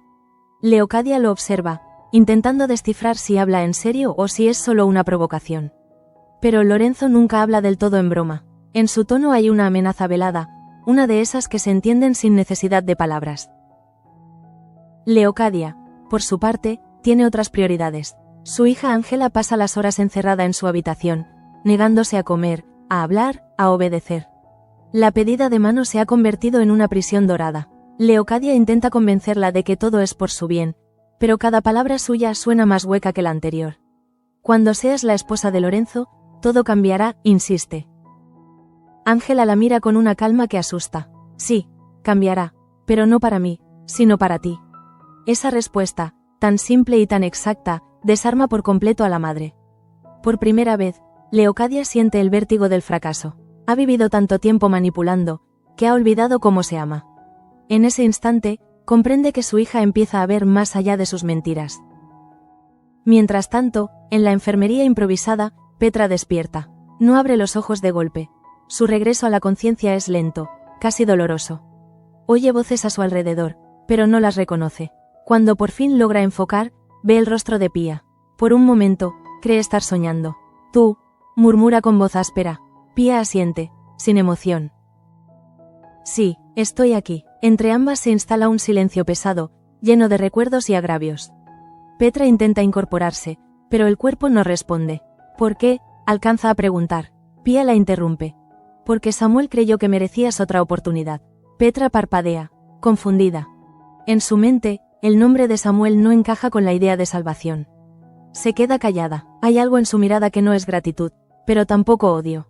Leocadia lo observa, intentando descifrar si habla en serio o si es solo una provocación. Pero Lorenzo nunca habla del todo en broma. En su tono hay una amenaza velada, una de esas que se entienden sin necesidad de palabras. Leocadia, por su parte, tiene otras prioridades. Su hija Ángela pasa las horas encerrada en su habitación, negándose a comer, a hablar, a obedecer. La pedida de mano se ha convertido en una prisión dorada. Leocadia intenta convencerla de que todo es por su bien, pero cada palabra suya suena más hueca que la anterior. Cuando seas la esposa de Lorenzo, todo cambiará, insiste. Ángela la mira con una calma que asusta. Sí, cambiará, pero no para mí, sino para ti. Esa respuesta, tan simple y tan exacta, desarma por completo a la madre. Por primera vez, Leocadia siente el vértigo del fracaso. Ha vivido tanto tiempo manipulando, que ha olvidado cómo se ama. En ese instante, comprende que su hija empieza a ver más allá de sus mentiras. Mientras tanto, en la enfermería improvisada, Petra despierta. No abre los ojos de golpe. Su regreso a la conciencia es lento, casi doloroso. Oye voces a su alrededor, pero no las reconoce. Cuando por fin logra enfocar, ve el rostro de Pía. Por un momento, cree estar soñando. «Tú», murmura con voz áspera. Pía asiente, sin emoción. «Sí, estoy aquí». Entre ambas se instala un silencio pesado, lleno de recuerdos y agravios. Petra intenta incorporarse, pero el cuerpo no responde. «¿Por qué?», alcanza a preguntar. Pía la interrumpe. «Porque Samuel creyó que merecías otra oportunidad». Petra parpadea, confundida. En su mente, el nombre de Samuel no encaja con la idea de salvación. Se queda callada. Hay algo en su mirada que no es gratitud, pero tampoco odio.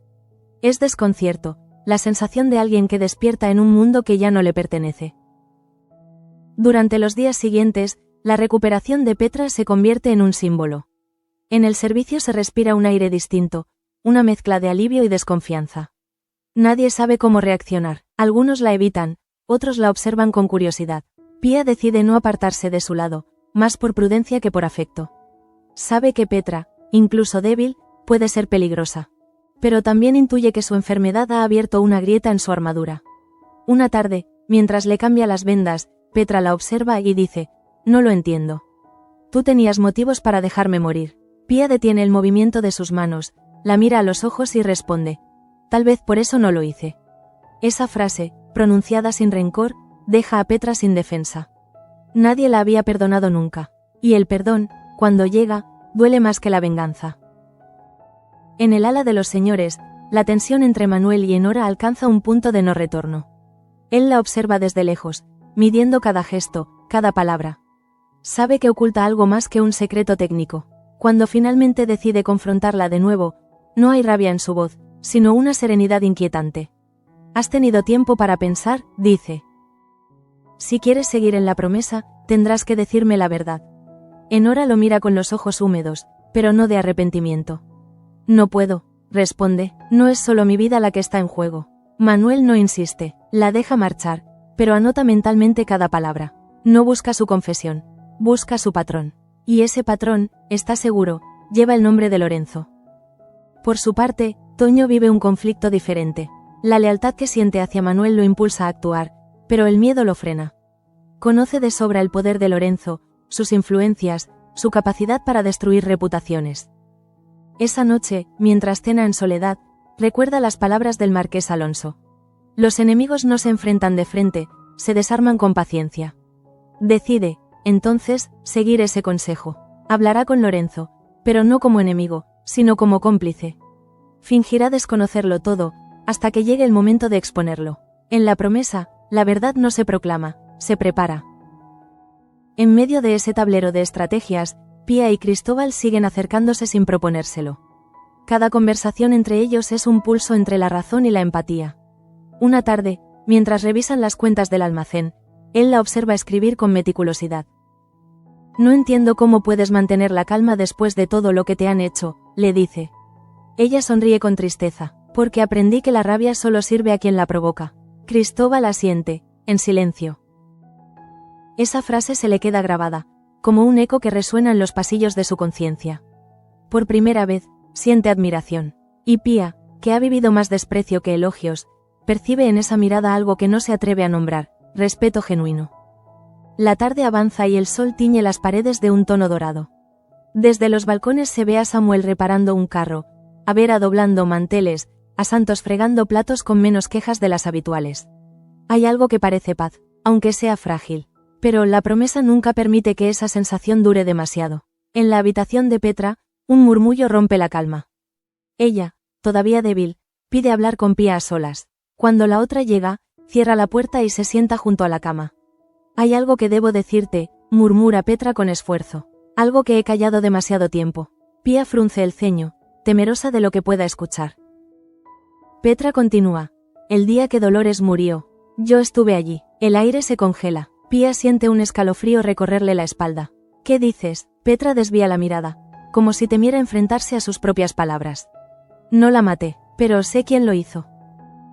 Es desconcierto, la sensación de alguien que despierta en un mundo que ya no le pertenece. Durante los días siguientes, la recuperación de Petra se convierte en un símbolo. En el servicio se respira un aire distinto, una mezcla de alivio y desconfianza. Nadie sabe cómo reaccionar, algunos la evitan, otros la observan con curiosidad. Pia decide no apartarse de su lado, más por prudencia que por afecto. Sabe que Petra, incluso débil, puede ser peligrosa. Pero también intuye que su enfermedad ha abierto una grieta en su armadura. Una tarde, mientras le cambia las vendas, Petra la observa y dice: «No lo entiendo. Tú tenías motivos para dejarme morir». Pia detiene el movimiento de sus manos, la mira a los ojos y responde: «Tal vez por eso no lo hice». Esa frase, pronunciada sin rencor, deja a Petra sin defensa. Nadie la había perdonado nunca. Y el perdón, cuando llega, duele más que la venganza. En el ala de los señores, la tensión entre Manuel y Enora alcanza un punto de no retorno. Él la observa desde lejos, midiendo cada gesto, cada palabra. Sabe que oculta algo más que un secreto técnico. Cuando finalmente decide confrontarla de nuevo, no hay rabia en su voz, sino una serenidad inquietante. «Has tenido tiempo para pensar», dice. «Si quieres seguir en la promesa, tendrás que decirme la verdad». Enora lo mira con los ojos húmedos, pero no de arrepentimiento. «No puedo», responde, «no es solo mi vida la que está en juego». Manuel no insiste, la deja marchar, pero anota mentalmente cada palabra. No busca su confesión, busca su patrón. Y ese patrón, está seguro, lleva el nombre de Lorenzo. Por su parte, Toño vive un conflicto diferente. La lealtad que siente hacia Manuel lo impulsa a actuar, pero el miedo lo frena. Conoce de sobra el poder de Lorenzo, sus influencias, su capacidad para destruir reputaciones. Esa noche, mientras cena en soledad, recuerda las palabras del marqués Alonso. Los enemigos no se enfrentan de frente, se desarman con paciencia. Decide, entonces, seguir ese consejo. Hablará con Lorenzo, pero no como enemigo, sino como cómplice. Fingirá desconocerlo todo, hasta que llegue el momento de exponerlo. En la promesa, la verdad no se proclama, se prepara. En medio de ese tablero de estrategias, Pia y Cristóbal siguen acercándose sin proponérselo. Cada conversación entre ellos es un pulso entre la razón y la empatía. Una tarde, mientras revisan las cuentas del almacén, él la observa escribir con meticulosidad. «No entiendo cómo puedes mantener la calma después de todo lo que te han hecho», le dice. Ella sonríe con tristeza, «porque aprendí que la rabia solo sirve a quien la provoca». Cristóbal asiente, en silencio. Esa frase se le queda grabada, como un eco que resuena en los pasillos de su conciencia. Por primera vez, siente admiración. Y Pia, que ha vivido más desprecio que elogios, percibe en esa mirada algo que no se atreve a nombrar: respeto genuino. La tarde avanza y el sol tiñe las paredes de un tono dorado. Desde los balcones se ve a Samuel reparando un carro, a Vera doblando manteles, a Santos fregando platos con menos quejas de las habituales. Hay algo que parece paz, aunque sea frágil. Pero la promesa nunca permite que esa sensación dure demasiado. En la habitación de Petra, un murmullo rompe la calma. Ella, todavía débil, pide hablar con Pia a solas. Cuando la otra llega, cierra la puerta y se sienta junto a la cama. «Hay algo que debo decirte», murmura Petra con esfuerzo. «Algo que he callado demasiado tiempo». Pia frunce el ceño, temerosa de lo que pueda escuchar. Petra continúa. «El día que Dolores murió, yo estuve allí». El aire se congela. Pia siente un escalofrío recorrerle la espalda. «¿Qué dices?». Petra desvía la mirada, como si temiera enfrentarse a sus propias palabras. «No la maté, pero sé quién lo hizo».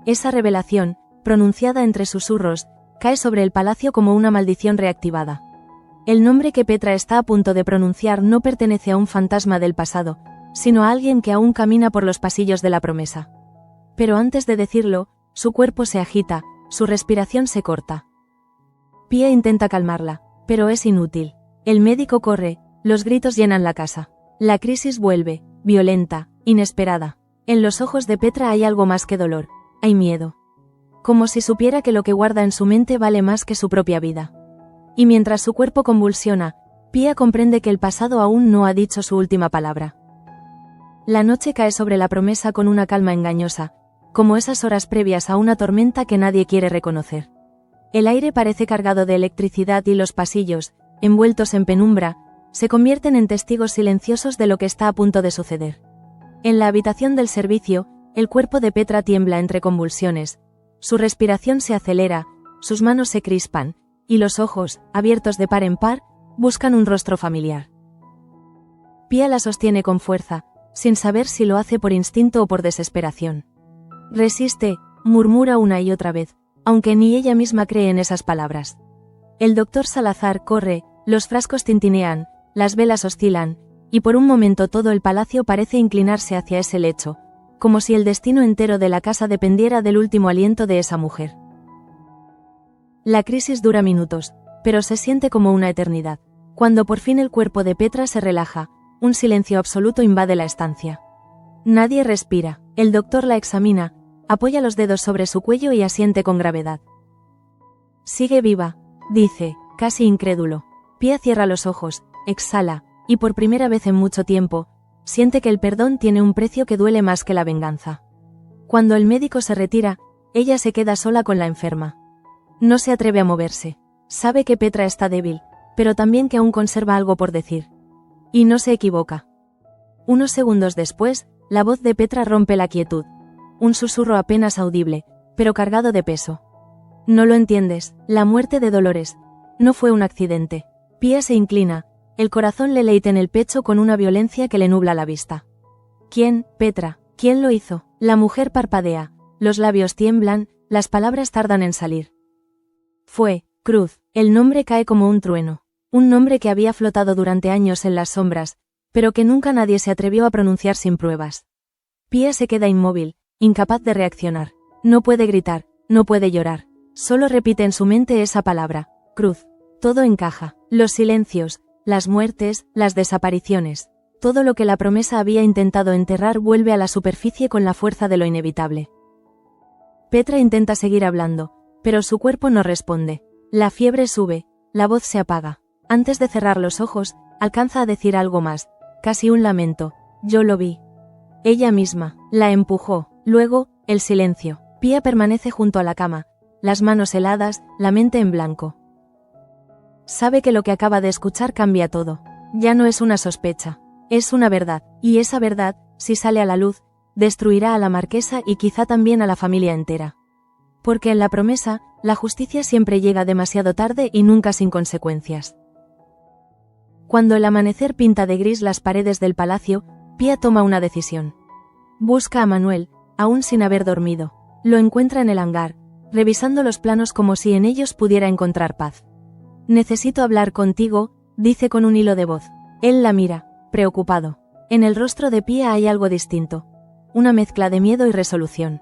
Esa revelación, pronunciada entre susurros, cae sobre el palacio como una maldición reactivada. El nombre que Petra está a punto de pronunciar no pertenece a un fantasma del pasado, sino a alguien que aún camina por los pasillos de la promesa. Pero antes de decirlo, su cuerpo se agita, su respiración se corta. Pia intenta calmarla, pero es inútil. El médico corre, los gritos llenan la casa. La crisis vuelve, violenta, inesperada. En los ojos de Petra hay algo más que dolor, hay miedo. Como si supiera que lo que guarda en su mente vale más que su propia vida. Y mientras su cuerpo convulsiona, Pia comprende que el pasado aún no ha dicho su última palabra. La noche cae sobre la promesa con una calma engañosa, como esas horas previas a una tormenta que nadie quiere reconocer. El aire parece cargado de electricidad y los pasillos, envueltos en penumbra, se convierten en testigos silenciosos de lo que está a punto de suceder. En la habitación del servicio, El cuerpo de Petra tiembla entre convulsiones, su respiración se acelera, sus manos se crispan, y los ojos, abiertos de par en par, buscan un rostro familiar. Pia la sostiene con fuerza, sin saber si lo hace por instinto o por desesperación. Resiste, murmura una y otra vez, aunque ni ella misma cree en esas palabras. El doctor Salazar corre, los frascos tintinean, las velas oscilan, y por un momento todo el palacio parece inclinarse hacia ese lecho, como si el destino entero de la casa dependiera del último aliento de esa mujer. La crisis dura minutos, pero se siente como una eternidad. Cuando por fin el cuerpo de Petra se relaja, un silencio absoluto invade la estancia. Nadie respira, el doctor la examina, apoya los dedos sobre su cuello y asiente con gravedad. Sigue viva, dice, casi incrédulo. Pia cierra los ojos, exhala, y por primera vez en mucho tiempo, siente que el perdón tiene un precio que duele más que la venganza. Cuando el médico se retira, ella se queda sola con la enferma. No se atreve a moverse. Sabe que Petra está débil, pero también que aún conserva algo por decir. Y no se equivoca. Unos segundos después, la voz de Petra rompe la quietud. Un susurro apenas audible, pero cargado de peso. No lo entiendes, la muerte de Dolores. No fue un accidente. Pia se inclina, el corazón le late en el pecho con una violencia que le nubla la vista. ¿Quién, Petra? ¿Quién lo hizo? La mujer parpadea, los labios tiemblan, las palabras tardan en salir. Fue, Cruz, el nombre cae como un trueno. Un nombre que había flotado durante años en las sombras, pero que nunca nadie se atrevió a pronunciar sin pruebas. Pia se queda inmóvil, incapaz de reaccionar. No puede gritar, no puede llorar. Solo repite en su mente esa palabra, Cruz. Todo encaja, los silencios, las muertes, las desapariciones. Todo lo que la promesa había intentado enterrar vuelve a la superficie con la fuerza de lo inevitable. Petra intenta seguir hablando, pero su cuerpo no responde. La fiebre sube, la voz se apaga. Antes de cerrar los ojos, alcanza a decir algo más, casi un lamento. Yo lo vi. Ella misma, la empujó. Luego, el silencio. Pia permanece junto a la cama, las manos heladas, la mente en blanco. Sabe que lo que acaba de escuchar cambia todo. Ya no es una sospecha, es una verdad, y esa verdad, si sale a la luz, destruirá a la marquesa y quizá también a la familia entera. Porque en la promesa, la justicia siempre llega demasiado tarde y nunca sin consecuencias. Cuando el amanecer pinta de gris las paredes del palacio, Pia toma una decisión. Busca a Manuel, aún sin haber dormido. Lo encuentra en el hangar, revisando los planos como si en ellos pudiera encontrar paz. Necesito hablar contigo, dice con un hilo de voz. Él la mira, preocupado. En el rostro de Pia hay algo distinto. Una mezcla de miedo y resolución.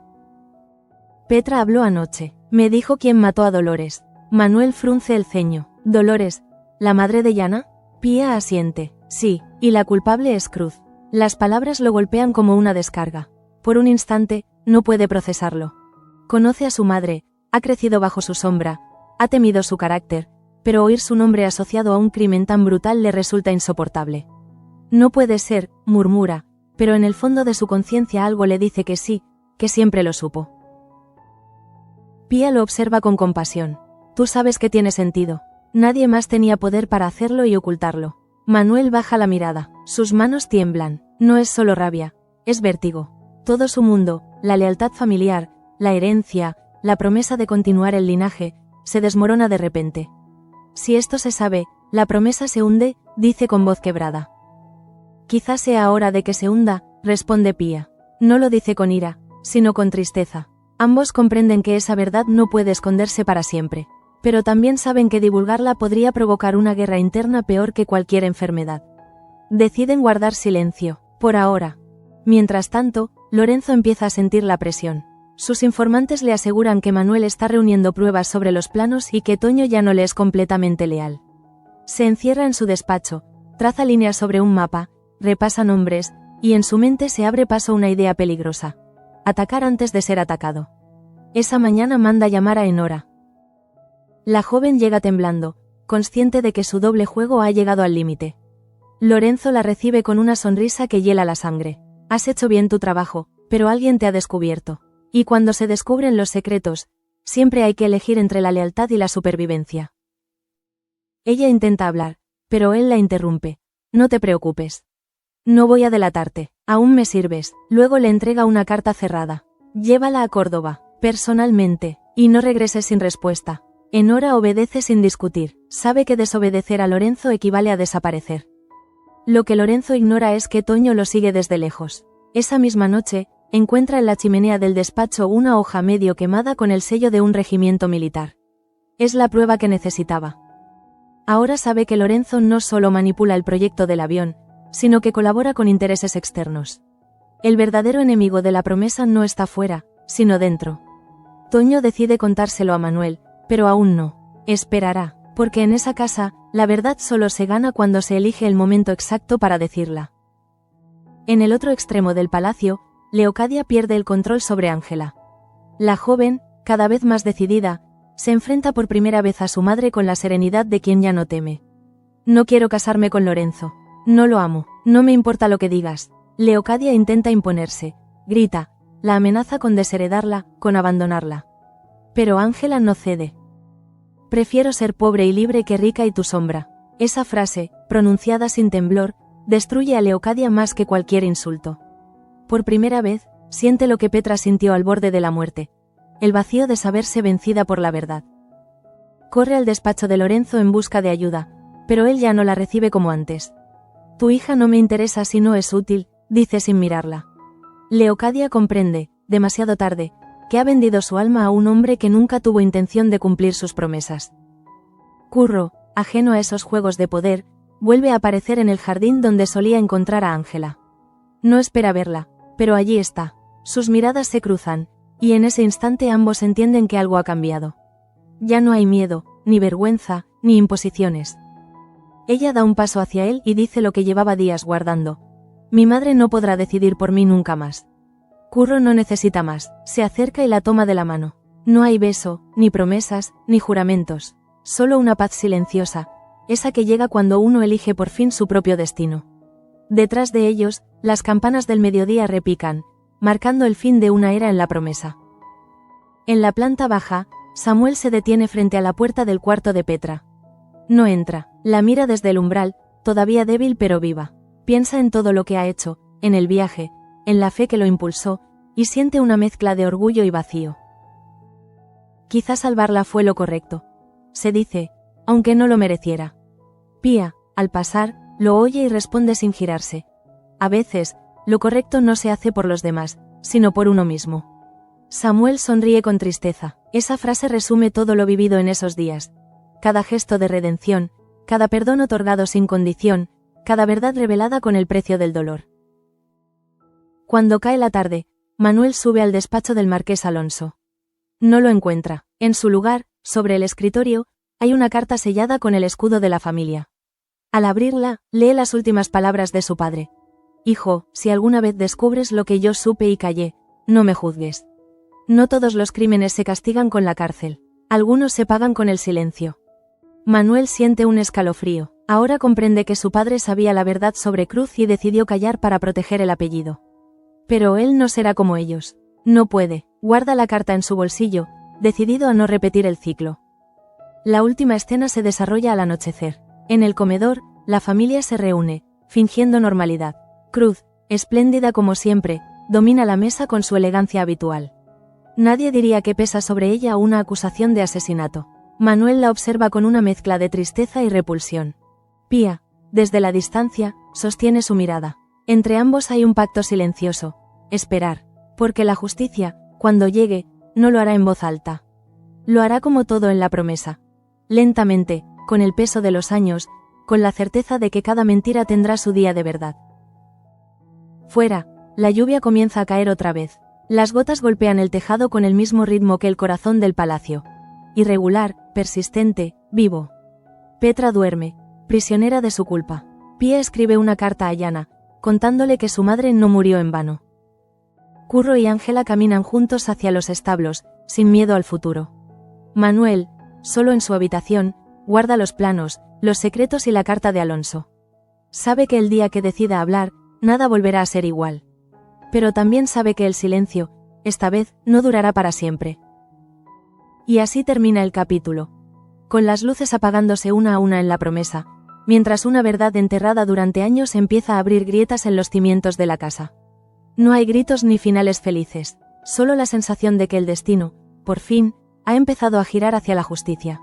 Petra habló anoche. Me dijo quién mató a Dolores. Manuel frunce el ceño. ¿Dolores, la madre de Yana? Pia asiente. Sí, y la culpable es Cruz. Las palabras lo golpean como una descarga. Por un instante, no puede procesarlo. Conoce a su madre, ha crecido bajo su sombra, ha temido su carácter, pero oír su nombre asociado a un crimen tan brutal le resulta insoportable. No puede ser, murmura, pero en el fondo de su conciencia algo le dice que sí, que siempre lo supo. Pia lo observa con compasión. Tú sabes que tiene sentido. Nadie más tenía poder para hacerlo y ocultarlo. Manuel baja la mirada, sus manos tiemblan. No es solo rabia, es vértigo. Todo su mundo, la lealtad familiar, la herencia, la promesa de continuar el linaje, se desmorona de repente. Si esto se sabe, la promesa se hunde, dice con voz quebrada. Quizás sea hora de que se hunda, responde Pia. No lo dice con ira, sino con tristeza. Ambos comprenden que esa verdad no puede esconderse para siempre, pero también saben que divulgarla podría provocar una guerra interna peor que cualquier enfermedad. Deciden guardar silencio, por ahora. Mientras tanto, Lorenzo empieza a sentir la presión. Sus informantes le aseguran que Manuel está reuniendo pruebas sobre los planos y que Toño ya no le es completamente leal. Se encierra en su despacho, traza líneas sobre un mapa, repasa nombres, y en su mente se abre paso una idea peligrosa. Atacar antes de ser atacado. Esa mañana manda llamar a Enora. La joven llega temblando, consciente de que su doble juego ha llegado al límite. Lorenzo la recibe con una sonrisa que hiela la sangre. Has hecho bien tu trabajo, pero alguien te ha descubierto. Y cuando se descubren los secretos, siempre hay que elegir entre la lealtad y la supervivencia. Ella intenta hablar, pero él la interrumpe. No te preocupes. No voy a delatarte. Aún me sirves. Luego le entrega una carta cerrada. Llévala a Córdoba, personalmente, y no regreses sin respuesta. Enora obedece sin discutir. Sabe que desobedecer a Lorenzo equivale a desaparecer. Lo que Lorenzo ignora es que Toño lo sigue desde lejos. Esa misma noche, encuentra en la chimenea del despacho una hoja medio quemada con el sello de un regimiento militar. Es la prueba que necesitaba. Ahora sabe que Lorenzo no solo manipula el proyecto del avión, sino que colabora con intereses externos. El verdadero enemigo de la promesa no está fuera, sino dentro. Toño decide contárselo a Manuel, pero aún no. Esperará, porque en esa casa, la verdad solo se gana cuando se elige el momento exacto para decirla. En el otro extremo del palacio, Leocadia pierde el control sobre Ángela. La joven, cada vez más decidida, se enfrenta por primera vez a su madre con la serenidad de quien ya no teme. No quiero casarme con Lorenzo. No lo amo. No me importa lo que digas. Leocadia intenta imponerse. Grita. La amenaza con desheredarla, con abandonarla. Pero Ángela no cede. Prefiero ser pobre y libre que rica y tu sombra. Esa frase, pronunciada sin temblor, destruye a Leocadia más que cualquier insulto. Por primera vez, siente lo que Petra sintió al borde de la muerte. El vacío de saberse vencida por la verdad. Corre al despacho de Lorenzo en busca de ayuda, pero él ya no la recibe como antes. Tu hija no me interesa si no es útil, dice sin mirarla. Leocadia comprende, demasiado tarde, que ha vendido su alma a un hombre que nunca tuvo intención de cumplir sus promesas. Curro, ajeno a esos juegos de poder, vuelve a aparecer en el jardín donde solía encontrar a Ángela. No espera verla, pero allí está. Sus miradas se cruzan, y en ese instante ambos entienden que algo ha cambiado. Ya no hay miedo, ni vergüenza, ni imposiciones. Ella da un paso hacia él y dice lo que llevaba días guardando. Mi madre no podrá decidir por mí nunca más. Curro no necesita más, se acerca y la toma de la mano. No hay beso, ni promesas, ni juramentos. Solo una paz silenciosa, esa que llega cuando uno elige por fin su propio destino. Detrás de ellos, las campanas del mediodía repican, marcando el fin de una era en la promesa. En la planta baja, Samuel se detiene frente a la puerta del cuarto de Petra. No entra, la mira desde el umbral, todavía débil pero viva. Piensa en todo lo que ha hecho, en el viaje, en la fe que lo impulsó, y siente una mezcla de orgullo y vacío. Quizá salvarla fue lo correcto. Se dice, aunque no lo mereciera. Pía, al pasar, lo oye y responde sin girarse. A veces, lo correcto no se hace por los demás, sino por uno mismo. Samuel sonríe con tristeza. Esa frase resume todo lo vivido en esos días. Cada gesto de redención, cada perdón otorgado sin condición, cada verdad revelada con el precio del dolor. Cuando cae la tarde, Manuel sube al despacho del marqués Alonso. No lo encuentra. En su lugar, sobre el escritorio, hay una carta sellada con el escudo de la familia. Al abrirla, lee las últimas palabras de su padre. Hijo, si alguna vez descubres lo que yo supe y callé, no me juzgues. No todos los crímenes se castigan con la cárcel. Algunos se pagan con el silencio. Manuel siente un escalofrío. Ahora comprende que su padre sabía la verdad sobre Cruz y decidió callar para proteger el apellido. Pero él no será como ellos. No puede. Guarda la carta en su bolsillo, decidido a no repetir el ciclo. La última escena se desarrolla al anochecer. En el comedor, la familia se reúne, fingiendo normalidad. Cruz, espléndida como siempre, domina la mesa con su elegancia habitual. Nadie diría que pesa sobre ella una acusación de asesinato. Manuel la observa con una mezcla de tristeza y repulsión. Pía, desde la distancia, sostiene su mirada. Entre ambos hay un pacto silencioso. Esperar. Porque la justicia, cuando llegue, no lo hará en voz alta. Lo hará como todo en la promesa. Lentamente, con el peso de los años, con la certeza de que cada mentira tendrá su día de verdad. Fuera, la lluvia comienza a caer otra vez. Las gotas golpean el tejado con el mismo ritmo que el corazón del palacio. Irregular, persistente, vivo. Petra duerme, prisionera de su culpa. Pía escribe una carta a Yana, contándole que su madre no murió en vano. Curro y Ángela caminan juntos hacia los establos, sin miedo al futuro. Manuel, solo en su habitación, guarda los planos, los secretos y la carta de Alonso. Sabe que el día que decida hablar, nada volverá a ser igual. Pero también sabe que el silencio, esta vez, no durará para siempre. Y así termina el capítulo. Con las luces apagándose una a una en la promesa, mientras una verdad enterrada durante años empieza a abrir grietas en los cimientos de la casa. No hay gritos ni finales felices, solo la sensación de que el destino, por fin, ha empezado a girar hacia la justicia.